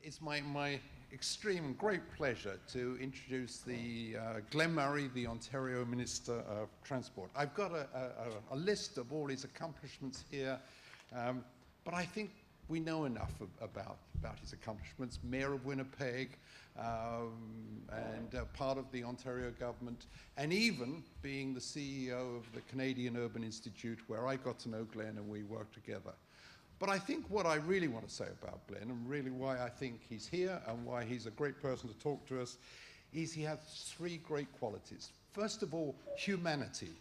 It's my extreme and great pleasure to introduce the Glen Murray, the Ontario Minister of Transport. I've got a list of all his accomplishments here, but I think we know enough about his accomplishments. Mayor of Winnipeg, and part of the Ontario government, and even being the CEO of the Canadian Urban Institute, where I got to know Glen and we worked together. But I think what I really want to say about Glen, and really why I think he's here and why he's a great person to talk to us, is he has three great qualities. First of all, humanity.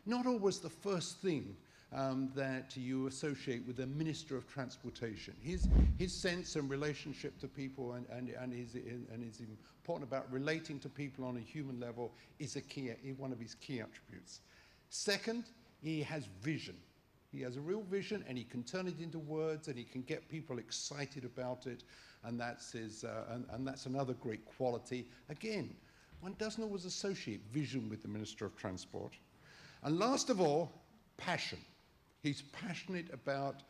Not always the first thing that you associate with a Minister of Transportation. His sense and relationship to people and is important about relating to people on a human level is one of his key attributes. Second, he has vision. He has a real vision, and he can turn it into words, and he can get people excited about it, and that's that's another great quality. Again, one doesn't always associate vision with the Minister of Transport. And last of all, passion. He's passionate about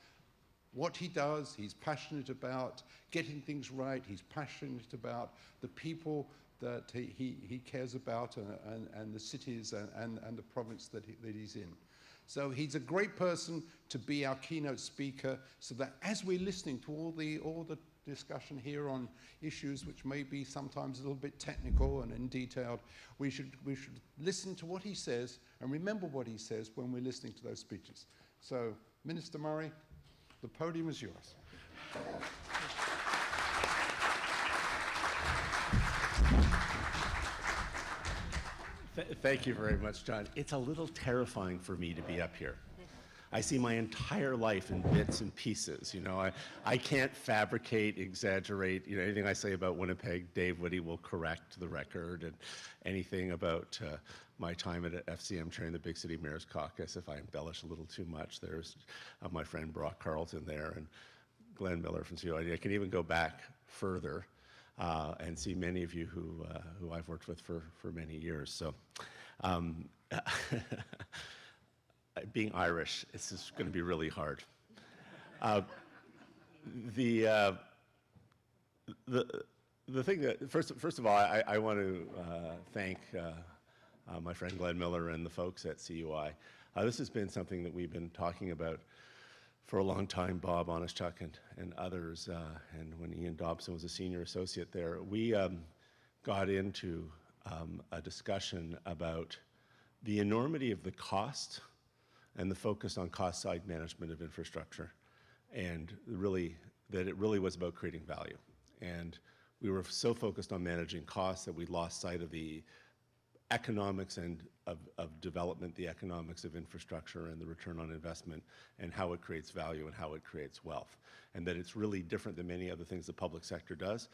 what he does. He's passionate about getting things right. He's passionate about the people that he cares about, and the cities and the province that he's in. So he's a great person to be our keynote speaker, so that as we're listening to all the discussion here on issues which may be sometimes a little bit technical and in detailed, we should listen to what he says and remember what he says when we're listening to those speeches. So, Minister Murray, the podium is yours. Thank you very much, John. It's a little terrifying for me to be up here. I see my entire life in bits and pieces. You know, I can't fabricate, exaggerate. You know, anything I say about Winnipeg, Dave Whitty will correct the record, and anything about my time at FCM chairing the Big City Mayor's Caucus, if I embellish a little too much, there's my friend Brock Carlton there, and Glen Miller from COID. I can even go back further and see many of you who I've worked with for many years. So. Being Irish, it's just going to be really hard. The thing that, first of all, I want to thank my friend Glen Miller and the folks at CUI. This has been something that we've been talking about for a long time, Bob Honestchuk and others, and when Ian Dobson was a senior associate there, we got into a discussion about the enormity of the cost and the focus on cost side management of infrastructure, and really that it really was about creating value. And we were so focused on managing costs that we lost sight of the economics and of development, the economics of infrastructure and the return on investment, and how it creates value and how it creates wealth. And that it's really different than many other things the public sector does,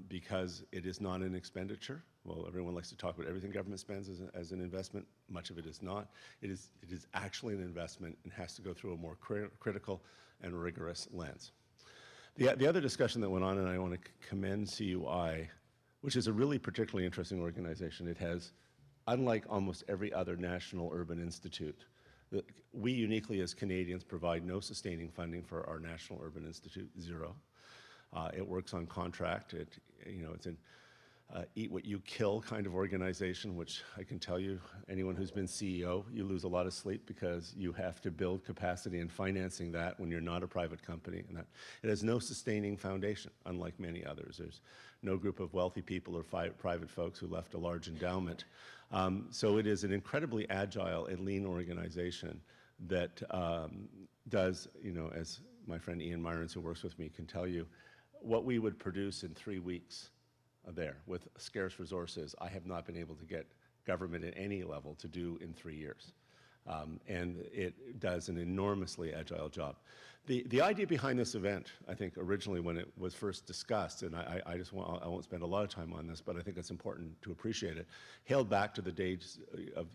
because it is not an expenditure. Well, everyone likes to talk about everything government spends as an investment. Much of it is not. It is actually an investment and has to go through a more critical and rigorous lens. The other discussion that went on, and I want to commend CUI, which is a really particularly interesting organization. It has, unlike almost every other national urban institute, we uniquely as Canadians provide no sustaining funding for our National Urban Institute, zero. It works on contract. It's an eat what you kill kind of organization, which I can tell you, anyone who's been CEO, you lose a lot of sleep because you have to build capacity and financing that when you're not a private company. And that it has no sustaining foundation, unlike many others. There's no group of wealthy people or private folks who left a large endowment. So it is an incredibly agile and lean organization that does, as my friend Ian Myrons, who works with me, can tell you, what we would produce in 3 weeks there with scarce resources, I have not been able to get government at any level to do in 3 years. And it does an enormously agile job. The idea behind this event, I think originally when it was first discussed, and I won't spend a lot of time on this, but I think it's important to appreciate it, hailed back to the days of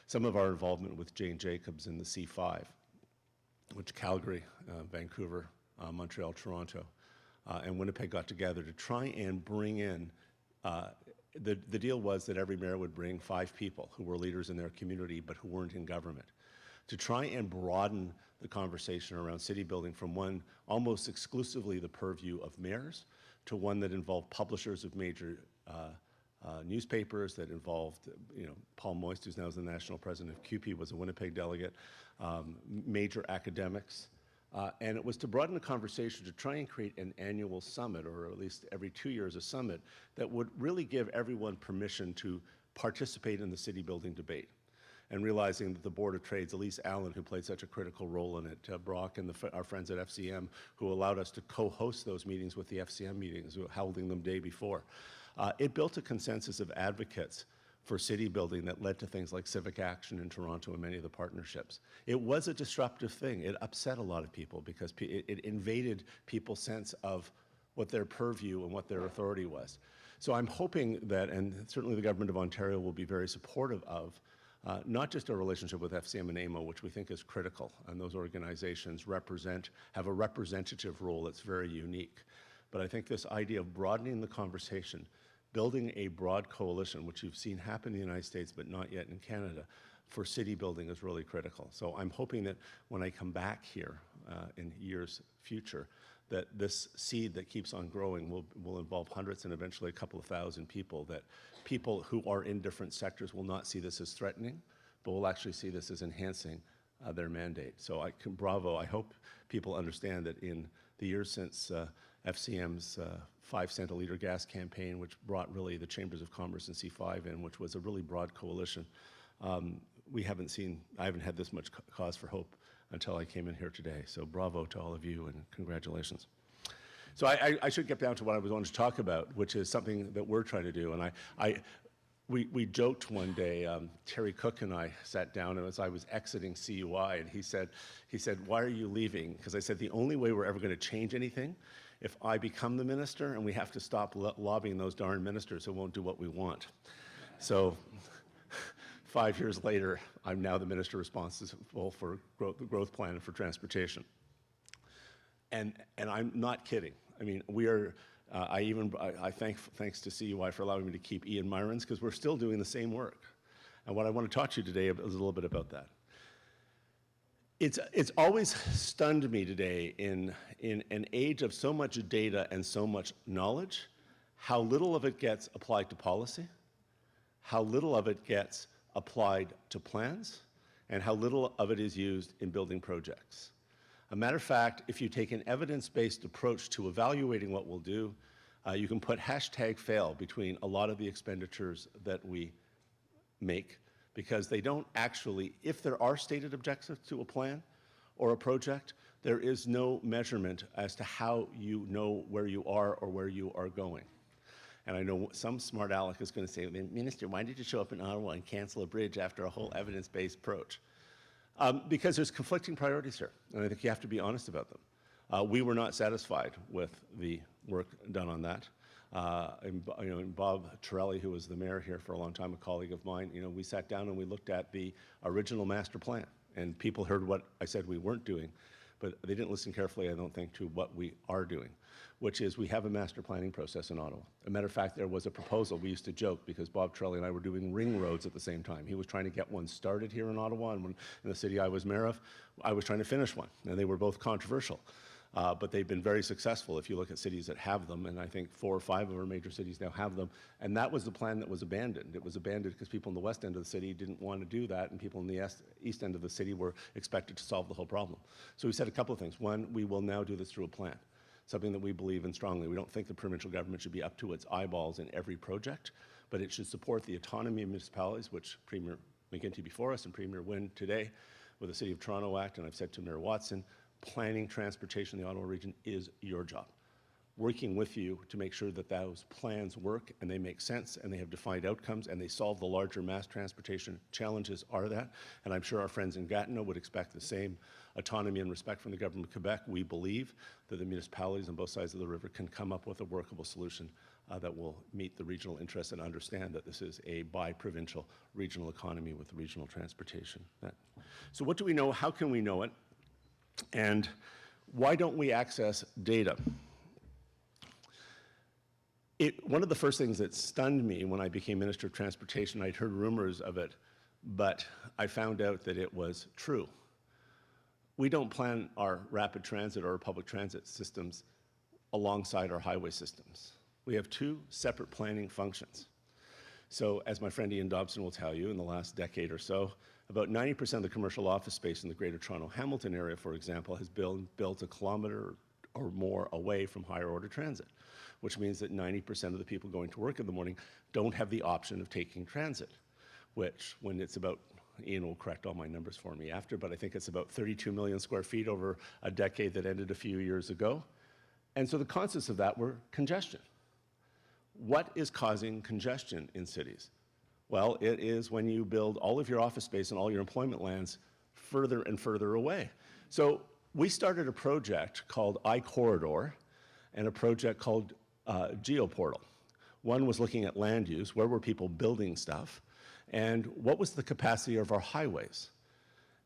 some of our involvement with Jane Jacobs in the C5, which Calgary, Vancouver, Montreal, Toronto, and Winnipeg got together to try and bring in, the deal was that every mayor would bring 5 people who were leaders in their community but who weren't in government, to try and broaden the conversation around city building from one almost exclusively the purview of mayors to one that involved publishers of major newspapers, that involved, Paul Moist, who's now the national president of CUPE, was a Winnipeg delegate, major academics. And it was to broaden the conversation to try and create an annual summit, or at least every 2 years a summit, that would really give everyone permission to participate in the city building debate. And realizing that the Board of Trades, Elise Allen, who played such a critical role in it, Brock and our friends at FCM, who allowed us to co-host those meetings with the FCM meetings, holding them day before. It built a consensus of advocates for city building that led to things like civic action in Toronto and many of the partnerships. It was a disruptive thing. It upset a lot of people because it invaded people's sense of what their purview and what their authority was. So I'm hoping that, and certainly the Government of Ontario will be very supportive of, not just our relationship with FCM and AMO, which we think is critical, and those organizations have a representative role that's very unique. But I think this idea of broadening the conversation, building a broad coalition, which you've seen happen in the United States, but not yet in Canada, for city building is really critical. So I'm hoping that when I come back here in years future, that this seed that keeps on growing will involve hundreds and eventually a couple of thousand people, that people who are in different sectors will not see this as threatening, but will actually see this as enhancing their mandate. So bravo, I hope people understand that in the years since FCM's 5 cent a litre gas campaign, which brought really the Chambers of Commerce and C5 in, which was a really broad coalition, I haven't had this much cause for hope until I came in here today. So bravo to all of you and congratulations. So I should get down to what I was wanting to talk about, which is something that we're trying to do. And we joked one day, Terry Cook and I sat down, and as I was exiting CUI, and he said, why are you leaving? Because I said, the only way we're ever going to change anything, if I become the minister and we have to stop lobbying those darn ministers who won't do what we want. So 5 years later, I'm now the minister responsible for the growth plan and for transportation. And I'm not kidding. I mean, we are, thanks to CUI for allowing me to keep Ian Myrons, because we're still doing the same work. And what I want to talk to you today is a little bit about that. It's always stunned me today in an age of so much data and so much knowledge, how little of it gets applied to policy, how little of it gets applied to plans, and how little of it is used in building projects. A matter of fact, if you take an evidence-based approach to evaluating what we'll do, you can put #fail between a lot of the expenditures that we make, because they don't actually, if there are stated objectives to a plan or a project, there is no measurement as to how you know where you are or where you are going. And I know some smart aleck is going to say, Minister, why did you show up in Ottawa and cancel a bridge after a whole evidence-based approach? Because there's conflicting priorities here, and I think you have to be honest about them. We were not satisfied with the work done on that. And Bob Torelli, who was the mayor here for a long time, a colleague of mine, we sat down and we looked at the original master plan, and people heard what I said we weren't doing, but they didn't listen carefully, I don't think, to what we are doing, which is we have a master planning process in Ottawa. As a matter of fact, there was a proposal, we used to joke, because Bob Torelli and I were doing ring roads at the same time. He was trying to get one started here in Ottawa, and in the city I was mayor of, I was trying to finish one, and they were both controversial. But they've been very successful if you look at cities that have them, and I think 4 or 5 of our major cities now have them, and that was the plan that was abandoned. It was abandoned because people in the west end of the city didn't want to do that, and people in the east end of the city were expected to solve the whole problem. So we said a couple of things. One, we will now do this through a plan, something that we believe in strongly. We don't think the provincial government should be up to its eyeballs in every project, but it should support the autonomy of municipalities, which Premier McGuinty before us and Premier Wynne today with the City of Toronto Act, and I've said to Mayor Watson, planning transportation in the Ottawa region is your job. Working with you to make sure that those plans work and they make sense and they have defined outcomes and they solve the larger mass transportation challenges are that. And I'm sure our friends in Gatineau would expect the same autonomy and respect from the government of Quebec. We believe that the municipalities on both sides of the river can come up with a workable solution that will meet the regional interests and understand that this is a bi-provincial regional economy with regional transportation. So what do we know? How can we know it? And why don't we access data? One of the first things that stunned me when I became Minister of Transportation, I'd heard rumors of it, but I found out that it was true. we don't plan our rapid transit or our public transit systems alongside our highway systems. We have two separate planning functions. So as my friend Ian Dobson will tell you, in the last decade or so, about 90% of the commercial office space in the Greater Toronto Hamilton area, for example, has been built a kilometer or more away from higher order transit, which means that 90% of the people going to work in the morning don't have the option of taking transit, which when it's about, Ian will correct all my numbers for me after, but I think it's about 32 million square feet over a decade that ended a few years ago. And so the consequences of that were congestion. What is causing congestion in cities? Well, it is when you build all of your office space and all your employment lands further and further away. So we started a project called iCorridor and a project called Geoportal. One was looking at land use, where were people building stuff, and what was the capacity of our highways?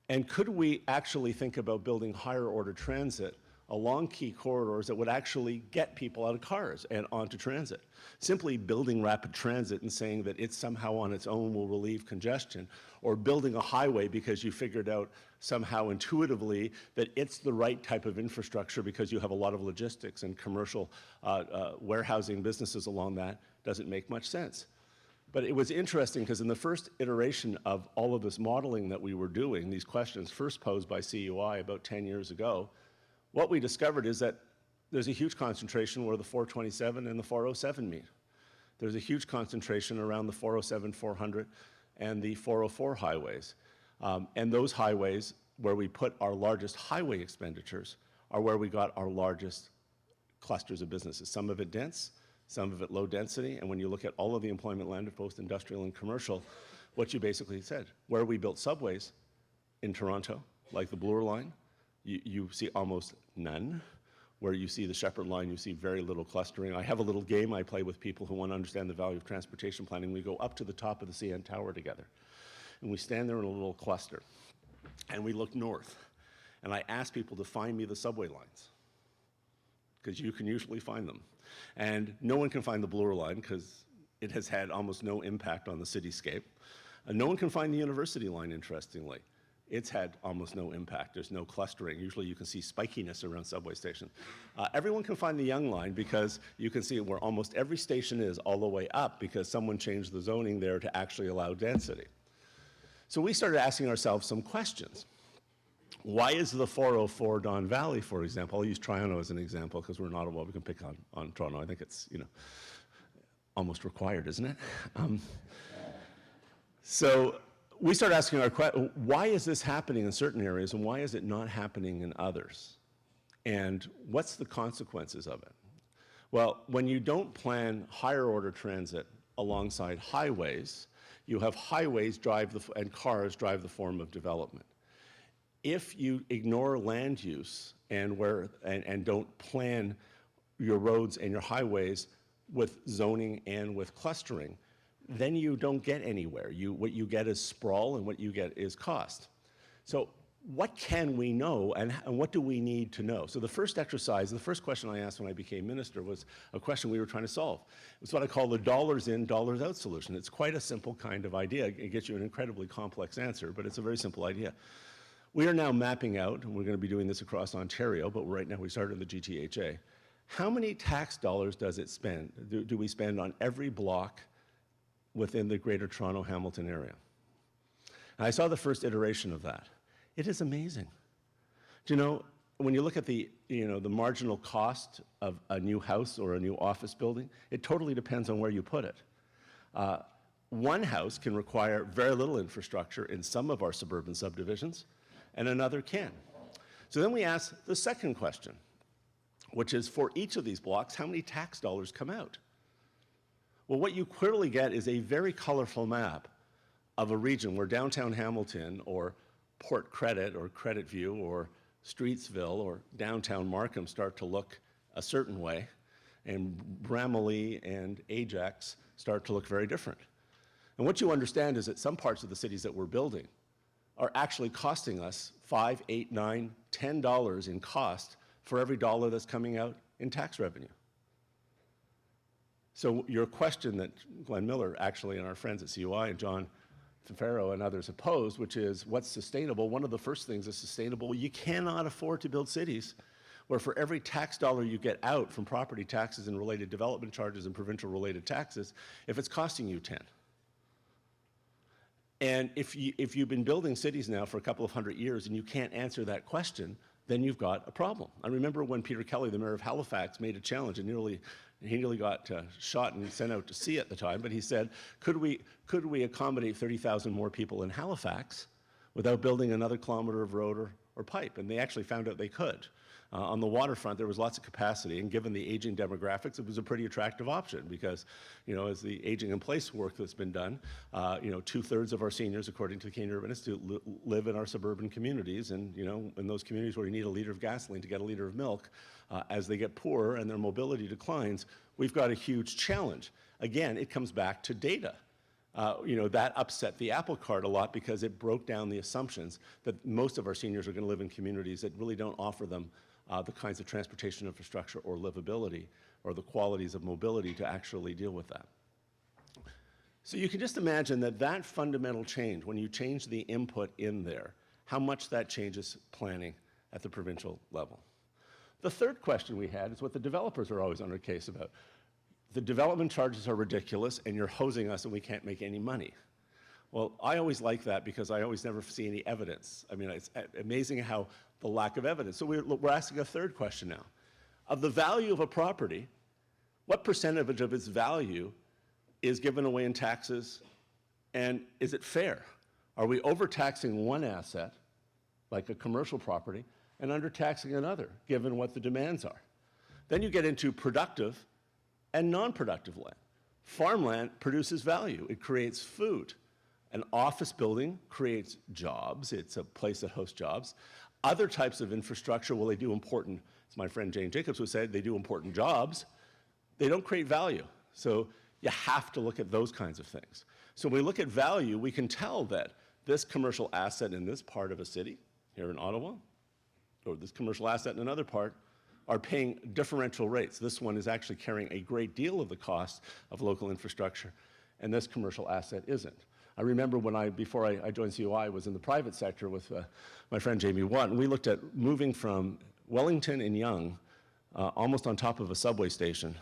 And could we actually think about building higher order transit along key corridors that would actually get people out of cars and onto transit? Simply building rapid transit and saying that it somehow on its own will relieve congestion, or building a highway because you figured out somehow intuitively that it's the right type of infrastructure because you have a lot of logistics and commercial warehousing businesses along that, doesn't make much sense. But it was interesting because in the first iteration of all of this modeling that we were doing, these questions first posed by CUI about 10 years ago, what we discovered is that there's a huge concentration where the 427 and the 407 meet. There's a huge concentration around the 407, 400, and the 404 highways. And those highways where we put our largest highway expenditures are where we got our largest clusters of businesses. Some of it dense, some of it low density, and when you look at all of the employment land, both industrial and commercial, what you basically said, where we built subways in Toronto, like the Bloor Line, you see almost none. Where you see the Shepherd Line, you see very little clustering. I have a little game I play with people who want to understand the value of transportation planning. We go up to the top of the CN Tower together, and we stand there in a little cluster, and we look north, and I ask people to find me the subway lines, because you can usually find them. And no one can find the Bloor Line, because it has had almost no impact on the cityscape. And no one can find the University Line, interestingly. It's had almost no impact. There's no clustering. Usually you can see spikiness around subway stations. Everyone can find the Yonge Line because you can see where almost every station is all the way up because someone changed the zoning there to actually allow density. So we started asking ourselves some questions. Why is the 404 Don Valley, for example, I'll use Toronto as an example because we're in Ottawa, we can pick on Toronto. I think it's, almost required, isn't it? So we start asking our question, why is this happening in certain areas and why is it not happening in others? And what's the consequences of it? Well, when you don't plan higher order transit alongside highways, you have highways and cars drive the form of development. If you ignore land use and don't plan your roads and your highways with zoning and with clustering, then you don't get anywhere. What you get is sprawl, and what you get is cost. So what can we know, and what do we need to know? So the first exercise, the first question I asked when I became minister was a question we were trying to solve. It's what I call the dollars in, dollars out solution. It's quite a simple kind of idea. It gets you an incredibly complex answer, but it's a very simple idea. We are now mapping out, and we're going to be doing this across Ontario, but right now we started in the GTHA. How many tax dollars does it spend? Do we spend on every block within the Greater Toronto Hamilton area? And I saw the first iteration of that. It is amazing. Do you know, when you look at the marginal cost of a new house or a new office building, it totally depends on where you put it. One house can require very little infrastructure in some of our suburban subdivisions, and another can. So then we ask the second question, which is for each of these blocks, how many tax dollars come out? Well, what you clearly get is a very colorful map of a region where downtown Hamilton or Port Credit or Credit View or Streetsville or downtown Markham start to look a certain way, and Bramalea and Ajax start to look very different. And what you understand is that some parts of the cities that we're building are actually costing us $5, $8, $9, $10 in cost for every dollar that's coming out in tax revenue. So your question that Glen Miller, actually, and our friends at CUI and John Farrow and others opposed, which is what's sustainable. One of the first things that's sustainable, you cannot afford to build cities where for every tax dollar you get out from property taxes and related development charges and provincial related taxes, if it's costing you 10. And if you've been building cities now for a couple of hundred years and you can't answer that question, then you've got a problem. I remember when Peter Kelly, the mayor of Halifax, made a challenge, and he nearly got shot and sent out to sea at the time, but he said, could we accommodate 30,000 more people in Halifax without building another kilometer of road or pipe? And they actually found out they could. On the waterfront, there was lots of capacity, and given the aging demographics, it was a pretty attractive option because, as the aging in place work that's been done, 2/3 of our seniors, according to the Canadian Urban Institute, live in our suburban communities, and, in those communities where you need a liter of gasoline to get a liter of milk, as they get poorer and their mobility declines, we've got a huge challenge. Again, it comes back to data. That upset the apple cart a lot because it broke down the assumptions that most of our seniors are going to live in communities that really don't offer them the kinds of transportation infrastructure or livability or the qualities of mobility to actually deal with that. So you can just imagine that fundamental change, when you change the input in there, how much that changes planning at the provincial level. The third question we had is what the developers are always on our case about. The development charges are ridiculous and you're hosing us and we can't make any money. Well, I always like that because I always never see any evidence. I mean, it's amazing how the lack of evidence. So we're asking a third question now. Of the value of a property, what percentage of its value is given away in taxes, and is it fair? Are we overtaxing one asset, like a commercial property, and undertaxing another, given what the demands are? Then you get into productive and non-productive land. Farmland produces value. It creates food. An office building creates jobs. It's a place that hosts jobs. Other types of infrastructure, well, they do important, as my friend Jane Jacobs would say, they do important jobs. They don't create value. So you have to look at those kinds of things. So when we look at value, we can tell that this commercial asset in this part of a city, here in Ottawa, or this commercial asset in another part, are paying differential rates. This one is actually carrying a great deal of the cost of local infrastructure, and this commercial asset isn't. I remember before I joined CUI, I was in the private sector with my friend Jamie Watt, and we looked at moving from Wellington and Yonge, almost on top of a subway station,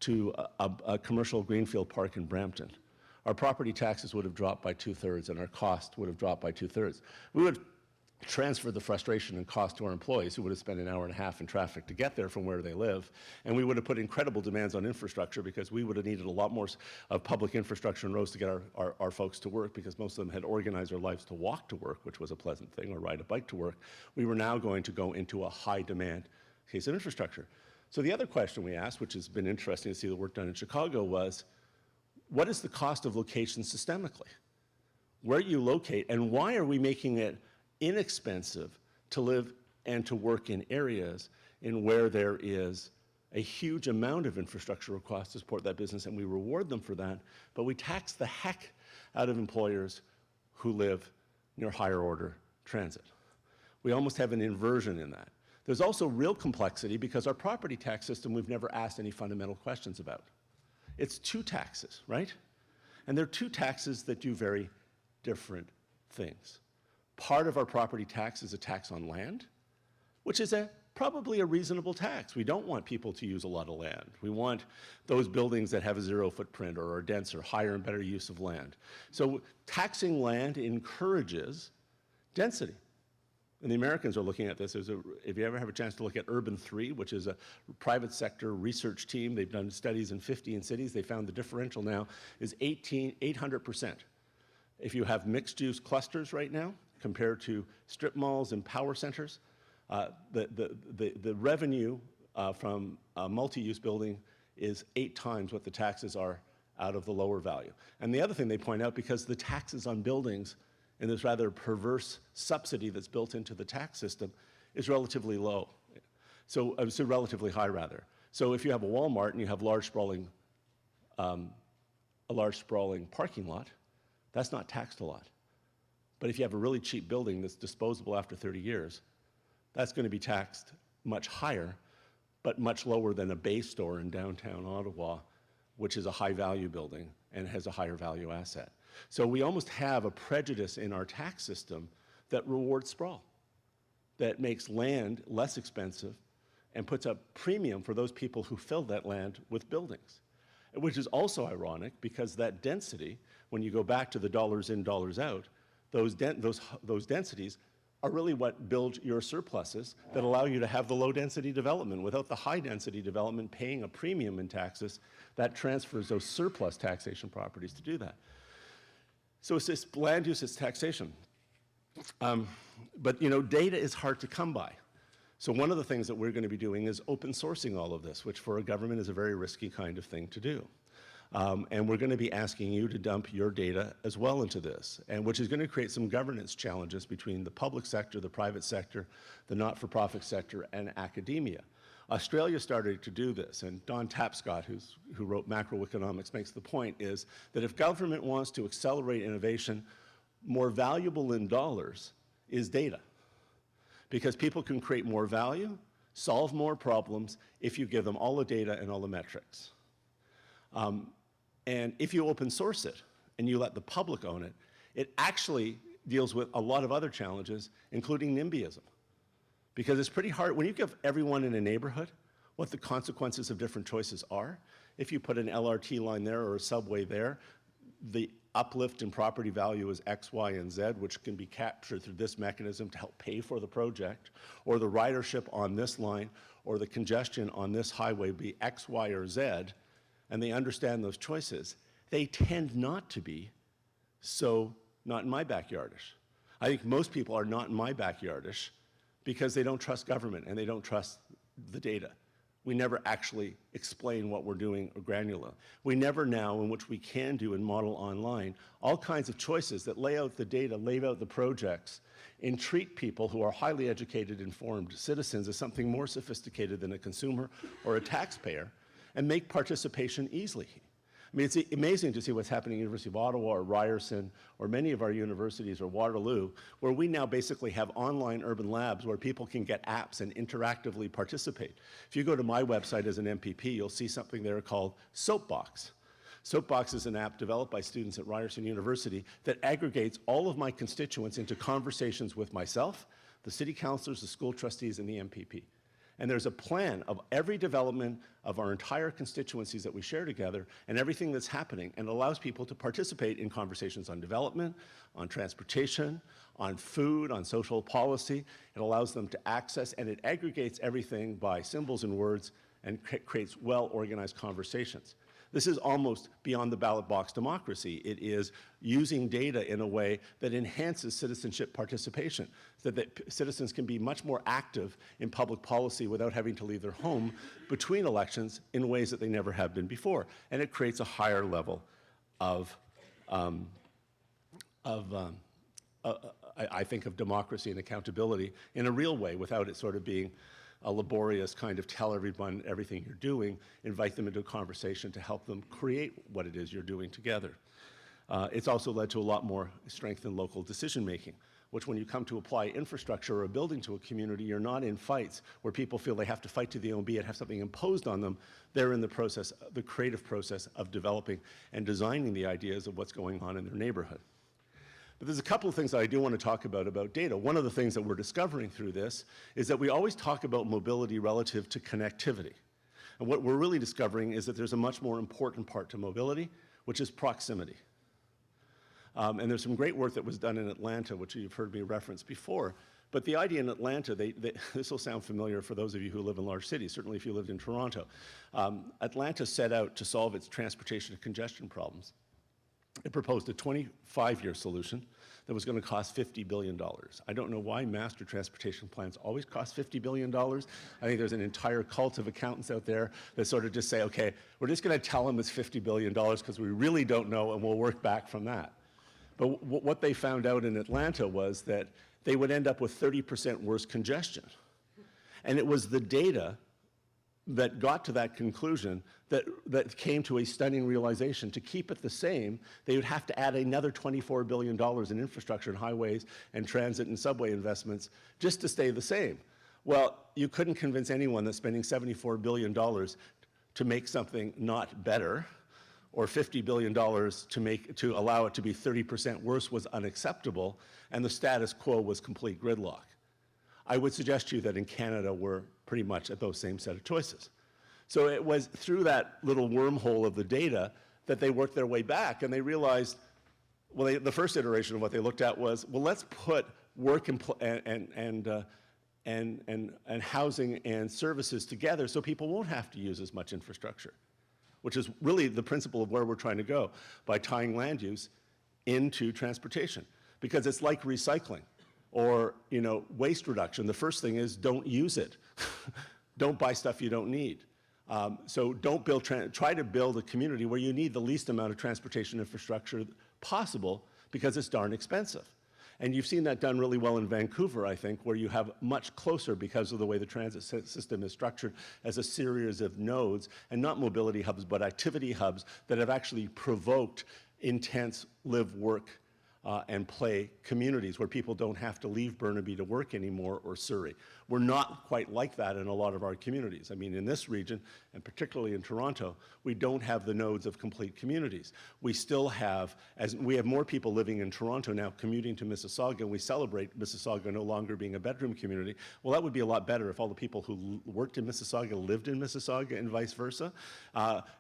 to a commercial greenfield park in Brampton. Our property taxes would have dropped by 2/3, and our cost would have dropped by 2/3. We would transfer the frustration and cost to our employees who would have spent an hour and a half in traffic to get there from where they live, and we would have put incredible demands on infrastructure because we would have needed a lot more of public infrastructure and roads to get our folks to work because most of them had organized their lives to walk to work, which was a pleasant thing, or ride a bike to work. We were now going to go into a high demand case of infrastructure. So the other question we asked, which has been interesting to see the work done in Chicago, was what is the cost of location systemically? Where you locate, and why are we making it inexpensive to live and to work in areas in where there is a huge amount of infrastructure required to support that business, and we reward them for that, but we tax the heck out of employers who live near higher order transit. We almost have an inversion in that. There's also real complexity because our property tax system we've never asked any fundamental questions about. It's two taxes, right? And they're two taxes that do very different things. Part of our property tax is a tax on land, which is probably a reasonable tax. We don't want people to use a lot of land. We want those buildings that have a zero footprint or are denser, higher and better use of land. So taxing land encourages density. And the Americans are looking at this. If you ever have a chance to look at Urban 3, which is a private sector research team, they've done studies in 15 cities. They found the differential now is 800%. If you have mixed-use clusters right now, compared to strip malls and power centers, the revenue from a multi-use building is 8 times what the taxes are out of the lower value. And the other thing they point out, because the taxes on buildings and this rather perverse subsidy that's built into the tax system is relatively low. So relatively high, rather. So if you have a Walmart and you have a large sprawling parking lot, that's not taxed a lot. But if you have a really cheap building that's disposable after 30 years, that's going to be taxed much higher, but much lower than a Bay store in downtown Ottawa, which is a high-value building and has a higher value asset. So we almost have a prejudice in our tax system that rewards sprawl, that makes land less expensive and puts a premium for those people who fill that land with buildings, which is also ironic because that density, when you go back to the dollars in, dollars out, those densities are really what build your surpluses that allow you to have the low density development. Without the high density development paying a premium in taxes, that transfers those surplus taxation properties to do that. So it's this land use, it's taxation. But data is hard to come by. So one of the things that we're going to be doing is open sourcing all of this, which for a government is a very risky kind of thing to do. And we're going to be asking you to dump your data as well into this, and which is going to create some governance challenges between the public sector, the private sector, the not-for-profit sector, and academia. Australia started to do this, and Don Tapscott, who wrote Macroeconomics, makes the point is that if government wants to accelerate innovation, more valuable in dollars is data. Because people can create more value, solve more problems if you give them all the data and all the metrics. And if you open source it and you let the public own it, it actually deals with a lot of other challenges, including NIMBYism. Because it's pretty hard, when you give everyone in a neighborhood what the consequences of different choices are, if you put an LRT line there or a subway there, the uplift in property value is X, Y, and Z, which can be captured through this mechanism to help pay for the project, or the ridership on this line, or the congestion on this highway be X, Y, or Z, and they understand those choices, they tend not to be so not in my backyardish. I think most people are not in my backyardish because they don't trust government and they don't trust the data. We never actually explain what we're doing or granular. We never now, in which we can do and model online, all kinds of choices that lay out the data, lay out the projects, and treat people who are highly educated, informed citizens as something more sophisticated than a consumer or a taxpayer, and make participation easily. I mean, it's amazing to see what's happening at the University of Ottawa or Ryerson or many of our universities or Waterloo, where we now basically have online urban labs where people can get apps and interactively participate. If you go to my website as an MPP, you'll see something there called Soapbox. Soapbox is an app developed by students at Ryerson University that aggregates all of my constituents into conversations with myself, the city councilors, the school trustees, and the MPP. And there's a plan of every development of our entire constituencies that we share together and everything that's happening, and it allows people to participate in conversations on development, on transportation, on food, on social policy. It allows them to access, and it aggregates everything by symbols and words and creates well-organized conversations. This is almost beyond the ballot box democracy. It is using data in a way that enhances citizenship participation, so that citizens can be much more active in public policy without having to leave their home between elections in ways that they never have been before. And it creates a higher level of I think, of democracy and accountability in a real way without it sort of being a laborious kind of tell everyone everything you're doing, invite them into a conversation to help them create what it is you're doing together. It's also led to a lot more strength in local decision making, which when you come to apply infrastructure or a building to a community, you're not in fights where people feel they have to fight to the OMB and have something imposed on them. They're in the process, the creative process of developing and designing the ideas of what's going on in their neighborhood. But there's a couple of things that I do want to talk about data. One of the things that we're discovering through this is that we always talk about mobility relative to connectivity. And what we're really discovering is that there's a much more important part to mobility, which is proximity. And there's some great work that was done in Atlanta, which you've heard me reference before. But the idea in Atlanta, this will sound familiar for those of you who live in large cities, certainly if you lived in Toronto. Atlanta set out to solve its transportation and congestion problems. It proposed a 25-year solution that was going to cost $50 billion. I don't know why master transportation plans always cost $50 billion. I think there's an entire cult of accountants out there that sort of just say, okay, we're just going to tell them it's $50 billion because we really don't know and we'll work back from that. But what they found out in Atlanta was that they would end up with 30% worse congestion. And it was the data that got to that conclusion that came to a stunning realization. To keep it the same, they would have to add another $24 billion in infrastructure and highways and transit and subway investments just to stay the same. Well, you couldn't convince anyone that spending $74 billion to make something not better or $50 billion to allow it to be 30% worse was unacceptable, and the status quo was complete gridlock. I would suggest to you that in Canada we're pretty much at those same set of choices. So it was through that little wormhole of the data that they worked their way back, and they realized, well, the first iteration of what they looked at was, well, let's put work and housing and services together so people won't have to use as much infrastructure, which is really the principle of where we're trying to go by tying land use into transportation, because it's like recycling or waste reduction. The first thing is don't use it. Don't buy stuff you don't need. So don't try to build a community where you need the least amount of transportation infrastructure possible, because it's darn expensive. And you've seen that done really well in Vancouver, I think, where you have much closer, because of the way the transit system is structured, as a series of nodes, and not mobility hubs, but activity hubs that have actually provoked intense live, work, and play communities where people don't have to leave Burnaby to work anymore, or Surrey. We're not quite like that in a lot of our communities. I mean, in this region, and particularly in Toronto, we don't have the nodes of complete communities. We still have, we have more people living in Toronto now commuting to Mississauga, and we celebrate Mississauga no longer being a bedroom community. Well, that would be a lot better if all the people who worked in Mississauga lived in Mississauga, and vice versa.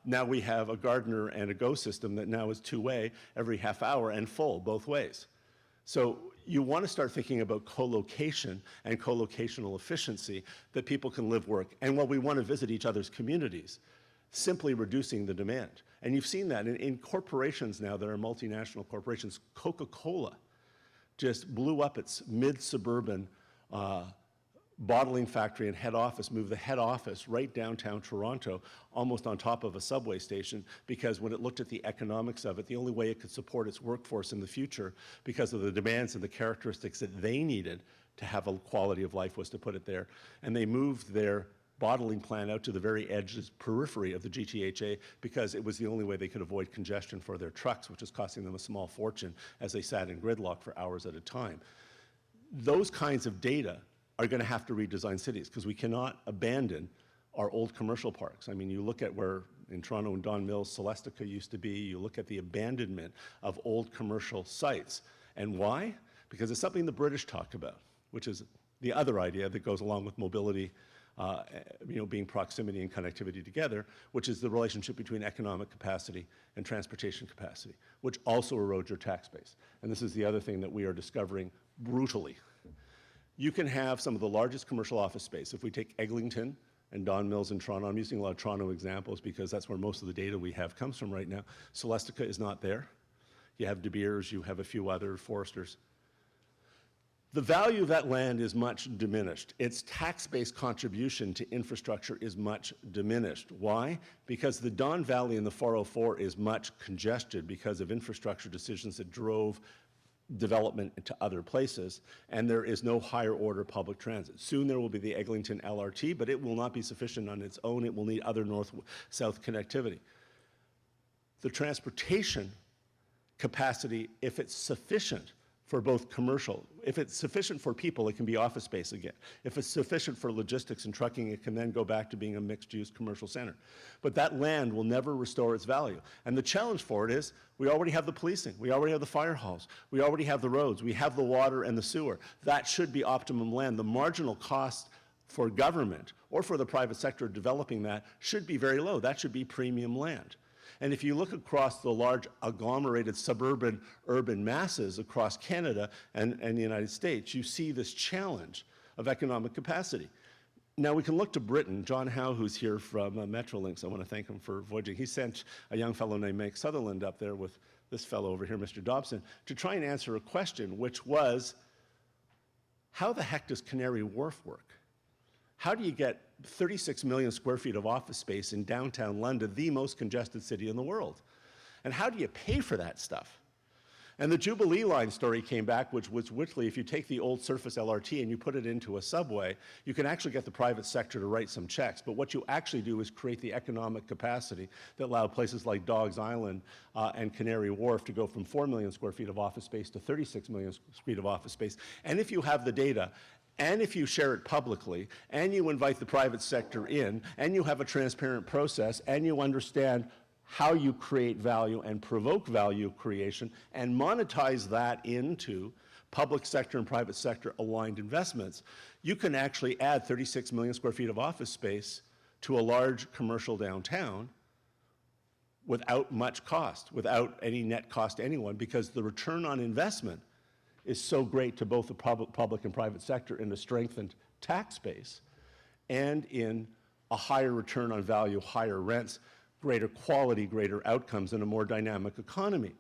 Now we have a Gardner and a GO system that now is two-way every half hour and full both ways. So you want to start thinking about co-location and co-locational efficiency, that people can live, work, and while we want to visit each other's communities, simply reducing the demand. And you've seen that in corporations now that are multinational corporations. Coca-Cola just blew up its mid-suburban bottling factory and head office, moved the head office right downtown Toronto, almost on top of a subway station, because when it looked at the economics of it, the only way it could support its workforce in the future, because of the demands and the characteristics that they needed to have a quality of life, was to put it there. And they moved their bottling plant out to the very edges, periphery of the GTHA, because it was the only way they could avoid congestion for their trucks, which is costing them a small fortune as they sat in gridlock for hours at a time. Those kinds of data are going to have to redesign cities, because we cannot abandon our old commercial parks. I mean, you look at where in Toronto and Don Mills, Celestica used to be, you look at the abandonment of old commercial sites. And why? Because it's something the British talked about, which is the other idea that goes along with mobility, being proximity and connectivity together, which is the relationship between economic capacity and transportation capacity, which also erodes your tax base. And this is the other thing that we are discovering brutally. You can have some of the largest commercial office space. If we take Eglinton and Don Mills in Toronto, I'm using a lot of Toronto examples because that's where most of the data we have comes from right now. Celestica is not there. You have De Beers, you have a few other Foresters. The value of that land is much diminished. Its tax-based contribution to infrastructure is much diminished. Why? Because the Don Valley and the 404 is much congested because of infrastructure decisions that drove development into other places, and there is no higher order public transit. Soon there will be the Eglinton LRT, but it will not be sufficient on its own. It will need other north-south connectivity. The transportation capacity, if it's sufficient for both commercial, if it's sufficient for people, it can be office space again. If it's sufficient for logistics and trucking, it can then go back to being a mixed-use commercial center. But that land will never restore its value. And the challenge for it is, we already have the policing, we already have the fire halls, we already have the roads, we have the water and the sewer. That should be optimum land. The marginal cost for government or for the private sector developing that should be very low. That should be premium land. And if you look across the large agglomerated suburban urban masses across Canada and the United States, you see this challenge of economic capacity. Now we can look to Britain. John Howe, who's here from Metrolinx, I want to thank him for voyaging. He sent a young fellow named Mike Sutherland up there with this fellow over here, Mr. Dobson, to try and answer a question, which was, how the heck does Canary Wharf work? How do you get 36 million square feet of office space in downtown London, the most congested city in the world? And how do you pay for that stuff? And the Jubilee Line story came back, which was literally, if you take the old surface LRT and you put it into a subway, you can actually get the private sector to write some checks. But what you actually do is create the economic capacity that allowed places like Dogs Island and Canary Wharf to go from 4 million square feet of office space to 36 million square feet of office space. And if you have the data, and if you share it publicly, and you invite the private sector in, and you have a transparent process, and you understand how you create value and provoke value creation and monetize that into public sector and private sector aligned investments, you can actually add 36 million square feet of office space to a large commercial downtown without much cost, without any net cost to anyone, because the return on investment is so great to both the public and private sector in a strengthened tax base and in a higher return on value, higher rents, greater quality, greater outcomes, and a more dynamic economy.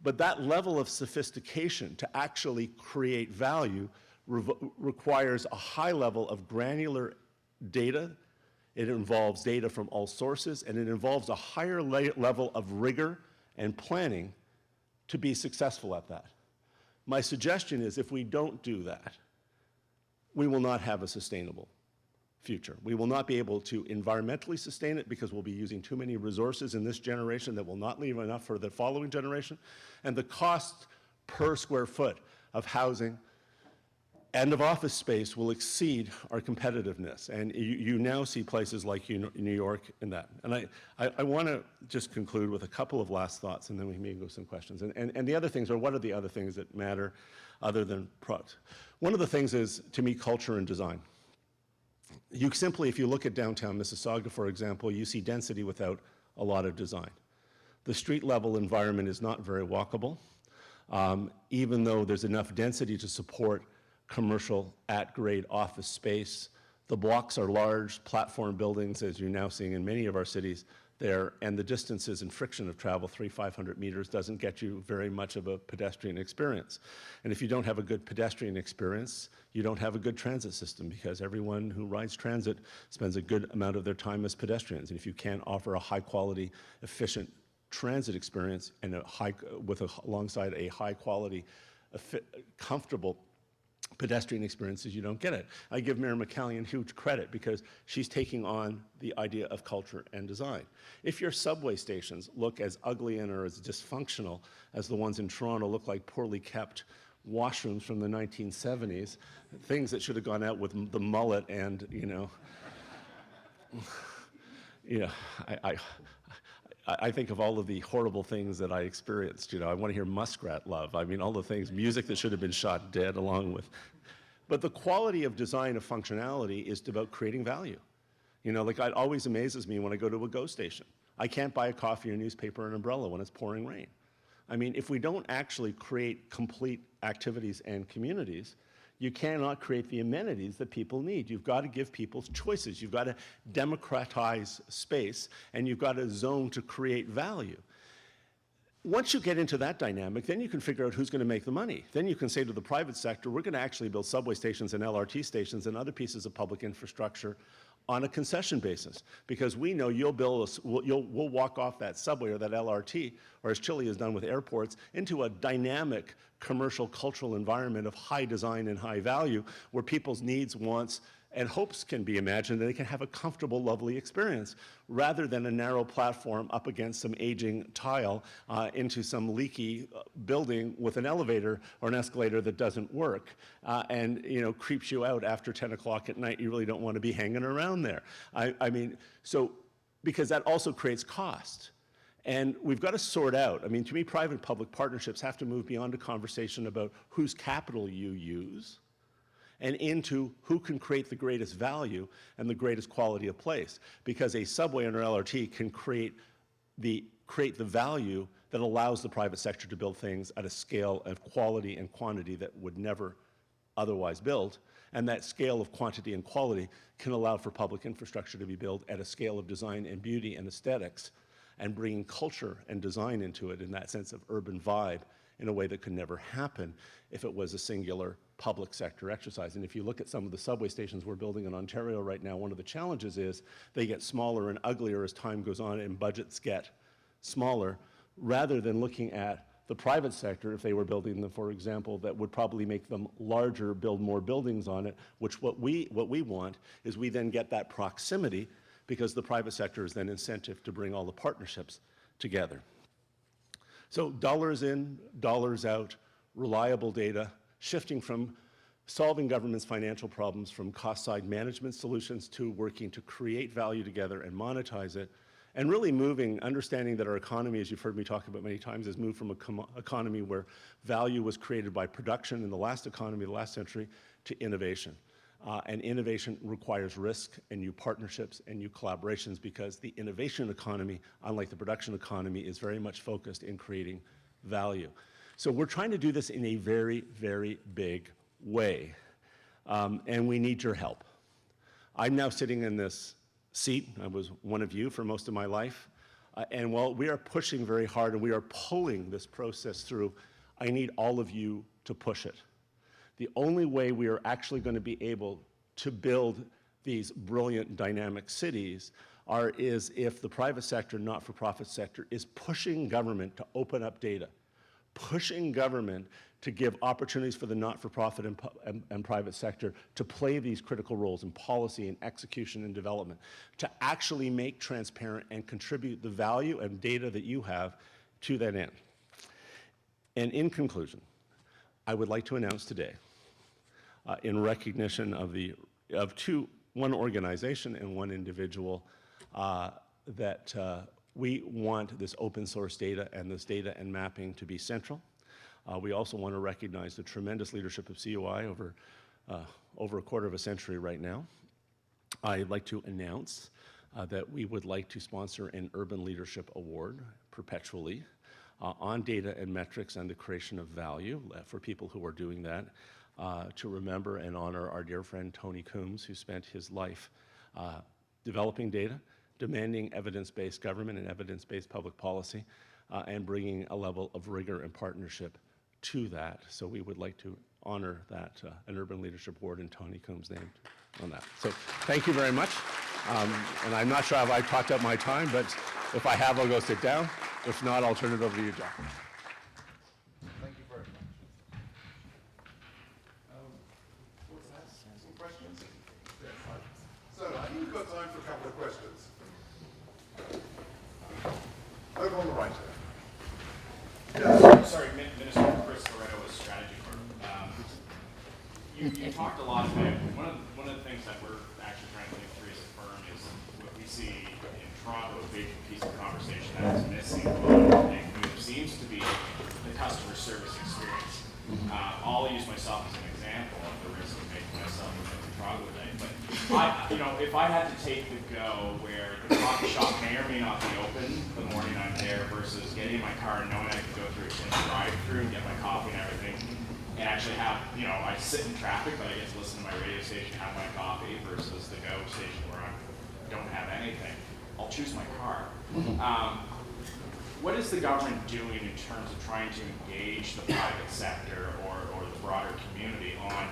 But that level of sophistication to actually create value requires a high level of granular data. It involves data from all sources, and it involves a higher level of rigor and planning to be successful at that. My suggestion is if we don't do that, we will not have a sustainable future. We will not be able to environmentally sustain it because we'll be using too many resources in this generation that will not leave enough for the following generation. And the cost per square foot of housing and of office space will exceed our competitiveness. And you now see places like New York in that. And I want to just conclude with a couple of last thoughts, and then we may go some questions. And the other things are, what are the other things that matter other than product? One of the things is, to me, culture and design. You simply, if you look at downtown Mississauga, for example, you see density without a lot of design. The street level environment is not very walkable, even though there's enough density to support commercial at-grade office space. The blocks are large platform buildings, as you're now seeing in many of our cities there, and the distances and friction of travel, 500 meters, doesn't get you very much of a pedestrian experience. And if you don't have a good pedestrian experience, you don't have a good transit system, because everyone who rides transit spends a good amount of their time as pedestrians. And if you can't offer a high-quality, efficient transit experience and alongside a high-quality, comfortable pedestrian experiences, you don't get it. I give Mayor McCallion huge credit because she's taking on the idea of culture and design. If your subway stations look as ugly and are as dysfunctional as the ones in Toronto look like poorly kept washrooms from the 1970s, things that should have gone out with the mullet and, I think of all of the horrible things that I experienced. I want to hear Muskrat Love. I mean, all the things, music that should have been shot dead along with. But the quality of design of functionality is about creating value. Like it always amazes me when I go to a GO station. I can't buy a coffee or newspaper or an umbrella when it's pouring rain. I mean, if we don't actually create complete activities and communities, you cannot create the amenities that people need. You've got to give people choices. You've got to democratize space, and you've got a zone to create value. Once you get into that dynamic, then you can figure out who's going to make the money. Then you can say to the private sector, we're going to actually build subway stations and LRT stations and other pieces of public infrastructure on a concession basis, because we know we'll walk off that subway or that LRT, or as Chile has done with airports, into a dynamic commercial, cultural environment of high design and high value, where people's needs, wants, and hopes can be imagined, and they can have a comfortable, lovely experience, rather than a narrow platform up against some aging tile into some leaky building with an elevator or an escalator that doesn't work, and creeps you out after 10 o'clock at night. You really don't want to be hanging around there. Because that also creates cost. And we've got to sort out, to me, private and public partnerships have to move beyond a conversation about whose capital you use and into who can create the greatest value and the greatest quality of place. Because a subway and an LRT can create the value that allows the private sector to build things at a scale of quality and quantity that would never otherwise build. And that scale of quantity and quality can allow for public infrastructure to be built at a scale of design and beauty and aesthetics, and bringing culture and design into it in that sense of urban vibe in a way that could never happen if it was a singular public sector exercise. And if you look at some of the subway stations we're building in Ontario right now, one of the challenges is they get smaller and uglier as time goes on and budgets get smaller, rather than looking at the private sector, if they were building them, for example, that would probably make them larger, build more buildings on it, which what we want is we then get that proximity, because the private sector is then incentive to bring all the partnerships together. So dollars in, dollars out, reliable data, shifting from solving government's financial problems from cost-side management solutions to working to create value together and monetize it, And really moving, understanding that our economy, as you've heard me talk about many times, has moved from an economy where value was created by production in the last economy, the last century, to innovation. And innovation requires risk and new partnerships and new collaborations, because the innovation economy, unlike the production economy, is very much focused in creating value. So we're trying to do this in a very, very big way, and we need your help. I'm now sitting in this seat. I was one of you for most of my life. And while we are pushing very hard and we are pulling this process through, I need all of you to push it. The only way we are actually going to be able to build these brilliant dynamic cities is if the private sector, not-for-profit sector, is pushing government to open up data, pushing government to give opportunities for the not-for-profit and private sector to play these critical roles in policy and execution and development, to actually make transparent and contribute the value and data that you have to that end. And in conclusion, I would like to announce today, in recognition of one organization and one individual, that we want this open source data and this data and mapping to be central. We also want to recognize the tremendous leadership of CUI over a quarter of a century right now. I'd like to announce that we would like to sponsor an Urban Leadership Award perpetually on data and metrics and the creation of value for people who are doing that, to remember and honor our dear friend Tony Coombs, who spent his life developing data, demanding evidence-based government and evidence-based public policy, and bringing a level of rigor and partnership to that. So we would like to honor that, an Urban Leadership Award in Tony Coombs' name on that. So thank you very much. And I'm not sure if I've talked up my time, but if I have, I'll go sit down. If not, I'll turn it over to you, John. Thank you very much. What's that? Some questions? Yeah, right. So I think we've got time for a couple of questions. Over on the right here. Sorry, Minister Chris Loretto with Strategy Corp. You talked a lot about one of the things that we're actually trying to think through as a firm is what we see in Toronto, a big piece of conversation that is missing on Big Move seems to be the customer service experience. I'll use myself as an example of the risk of making myself look like a troglodyte. But if I had to take the go where the coffee shop may or may not be open the morning I'm there versus getting in my car and knowing I can go through a drive-through and get my coffee and everything, and actually have, I sit in traffic, but I get to listen to my radio station, have my coffee, versus the go station where I don't have anything, I'll choose my car. What is the government doing in terms of trying to engage the private sector or the broader community on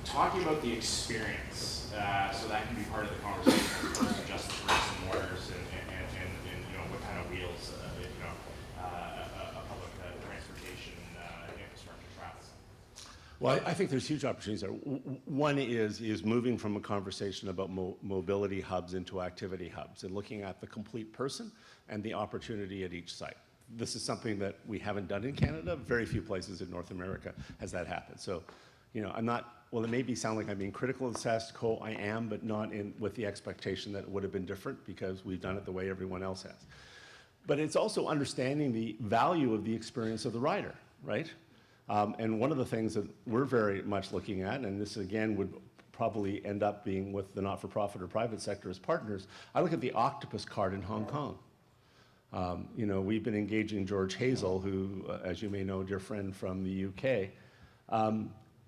talking about the experience, so that can be part of the conversation versus just the bricks and mortars and what kind of wheels a public transportation infrastructure travels? Well, I think there's huge opportunities there. One is moving from a conversation about mobility hubs into activity hubs and looking at the complete person and the opportunity at each site. This is something that we haven't done in Canada. Very few places in North America has that happened. So, I'm not, well, it may sound like I'm being critical of the status quo. I am, but not with the expectation that it would have been different, because we've done it the way everyone else has. But it's also understanding the value of the experience of the rider, right? And one of the things that we're very much looking at, and this again would probably end up being with the not-for-profit or private sector as partners, I look at the octopus card in Hong Kong. We've been engaging George Hazel, who, as you may know, a dear friend from the UK,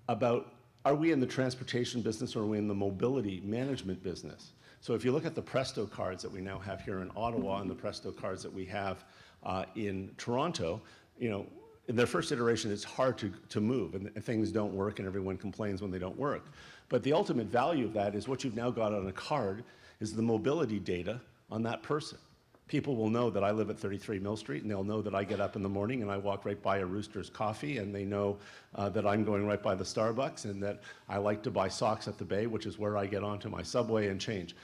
about, are we in the transportation business or are we in the mobility management business? So if you look at the Presto cards that we now have here in Ottawa and the Presto cards that we have in Toronto, in their first iteration, it's hard to move, and things don't work, and everyone complains when they don't work. But the ultimate value of that is what you've now got on a card is the mobility data on that person. People will know that I live at 33 Mill Street, and they'll know that I get up in the morning and I walk right by a Rooster's Coffee, and they know that I'm going right by the Starbucks, and that I like to buy socks at the Bay, which is where I get onto my subway and change.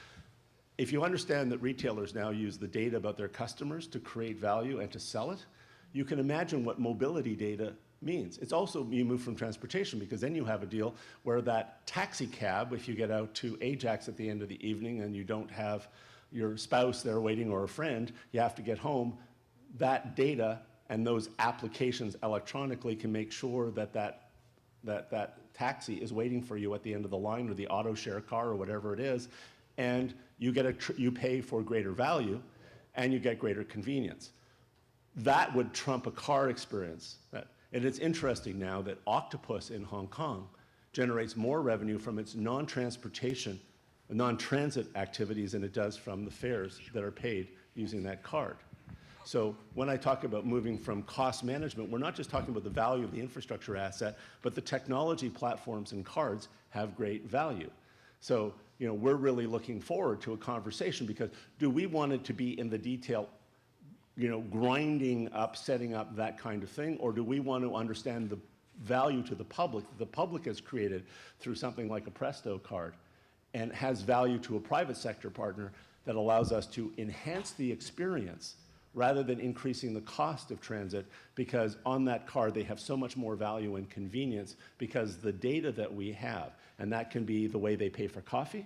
If you understand that retailers now use the data about their customers to create value and to sell it, you can imagine what mobility data means. It's also, you move from transportation, because then you have a deal where that taxi cab, if you get out to Ajax at the end of the evening and you don't have your spouse there waiting or a friend, you have to get home, that data and those applications electronically can make sure that that taxi is waiting for you at the end of the line, or the auto share car, or whatever it is, and you pay for greater value and you get greater convenience. That would trump a car experience. And it's interesting now that Octopus in Hong Kong generates more revenue from its non-transportation, non-transit activities than it does from the fares that are paid using that card. So when I talk about moving from cost management, we're not just talking about the value of the infrastructure asset, but the technology platforms and cards have great value. So, we're really looking forward to a conversation, because do we want it to be in the detail, grinding up, setting up that kind of thing, or do we want to understand the value to the public that the public has created through something like a Presto card, and has value to a private sector partner that allows us to enhance the experience rather than increasing the cost of transit, because on that card they have so much more value and convenience because the data that we have, and that can be the way they pay for coffee,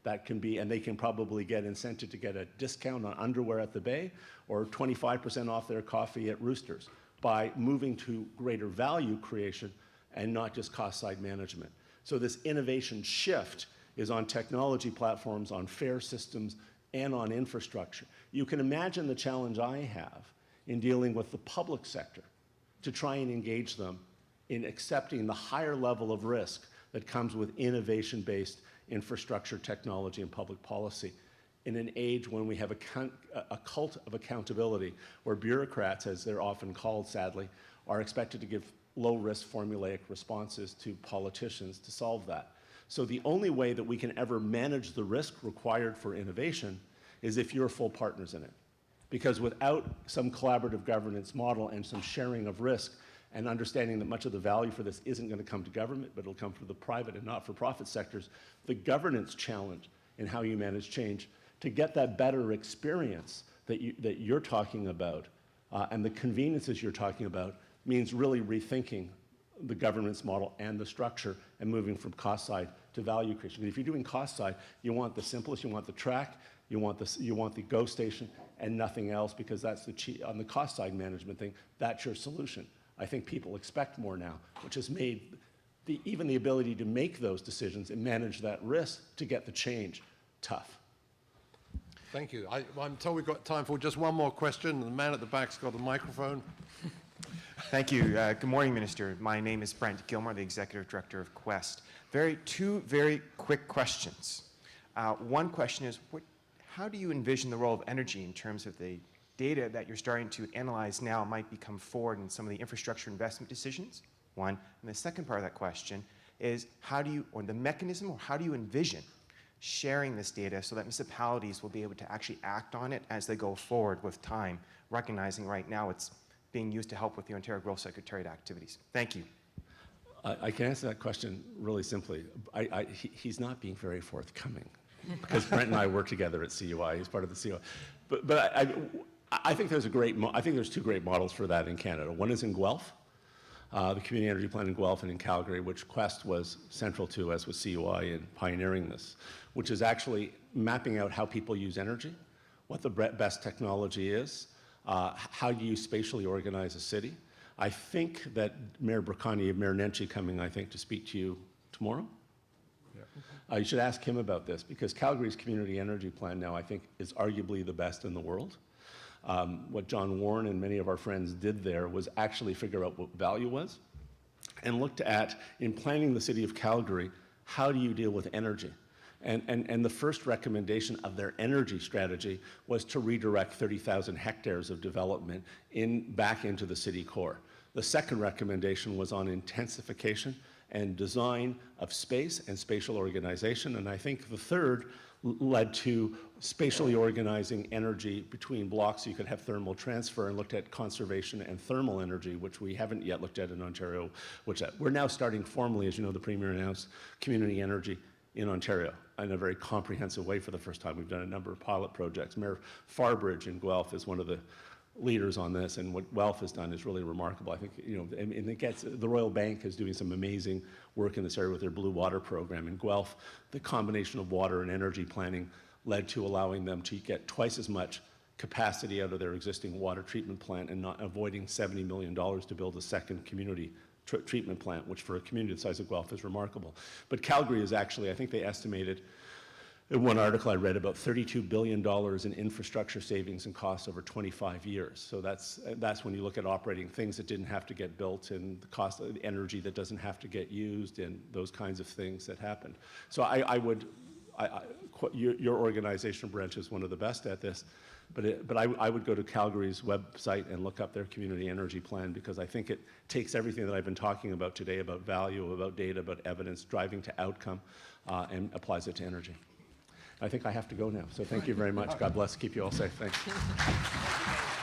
that can be, and they can probably get incented to get a discount on underwear at the Bay, or 25% off their coffee at Roosters, by moving to greater value creation and not just cost side management. So this innovation shift is on technology platforms, on fare systems, and on infrastructure. You can imagine the challenge I have in dealing with the public sector to try and engage them in accepting the higher level of risk that comes with innovation-based infrastructure, technology, and public policy in an age when we have a cult of accountability, where bureaucrats, as they're often called, sadly, are expected to give low-risk formulaic responses to politicians to solve that. So the only way that we can ever manage the risk required for innovation is if you're full partners in it. Because without some collaborative governance model and some sharing of risk, and understanding that much of the value for this isn't going to come to government, but it'll come from the private and not-for-profit sectors, the governance challenge in how you manage change, to get that better experience that you're talking about, and the conveniences you're talking about, means really rethinking the governance model and the structure, and moving from cost side to value creation. If you're doing cost side, you want the simplest, you want the track, you want the go station, and nothing else, because that's on the cost side management thing, that's your solution. I think people expect more now, which has made even the ability to make those decisions and manage that risk to get the change tough. Thank you. I'm told we've got time for just one more question. The man at the back's got a microphone. Thank you. Good morning, Minister. My name is Brent Gilmore, the Executive Director of Quest. Two very quick questions. One question is, how do you envision the role of energy in terms of the data that you're starting to analyze now might become forward in some of the infrastructure investment decisions? One. And the second part of that question is, how do you envision sharing this data so that municipalities will be able to actually act on it as they go forward with time, recognizing right now it's being used to help with the Ontario Growth Secretariat activities? Thank you. I can answer that question really simply. He's not being very forthcoming, because Brent and I work together at CUI. He's part of the CUI. But I think there's two great models for that in Canada. One is in Guelph, the community energy plan in Guelph, and in Calgary, which Quest was central to, as was CUI, in pioneering this, which is actually mapping out how people use energy, what the best technology is, how do you spatially organize a city. I think that Mayor Bracani, Mayor Nenshi coming, I think, to speak to you tomorrow. Yeah. You should ask him about this, because Calgary's community energy plan now, I think, is arguably the best in the world. What John Warren and many of our friends did there was actually figure out what value was, and looked at, in planning the city of Calgary, how do you deal with energy? And the first recommendation of their energy strategy was to redirect 30,000 hectares of development back into the city core. The second recommendation was on intensification and design of space and spatial organization. And I think the third led to spatially organizing energy between blocks so you could have thermal transfer, and looked at conservation and thermal energy, which we haven't yet looked at in Ontario, which we're now starting formally, as you know, the Premier announced community energy in Ontario in a very comprehensive way for the first time. We've done a number of pilot projects. Mayor Farbridge in Guelph is one of the leaders on this, and what Guelph has done is really remarkable. I think, and it gets, the Royal Bank is doing some amazing work in this area with their Blue Water program. In Guelph, the combination of water and energy planning led to allowing them to get twice as much capacity out of their existing water treatment plant and not avoiding $70 million to build a second community treatment plant, which for a community the size of Guelph is remarkable. But Calgary is actually, I think they estimated in one article I read, about $32 billion in infrastructure savings and costs over 25 years. So that's when you look at operating things that didn't have to get built and the cost of the energy that doesn't have to get used and those kinds of things that happened. So your organization, Brent, is one of the best at this. But I would go to Calgary's website and look up their community energy plan, because I think it takes everything that I've been talking about today about value, about data, about evidence, driving to outcome, and applies it to energy. I think I have to go now. So thank you very much. God bless. Keep you all safe. Thanks.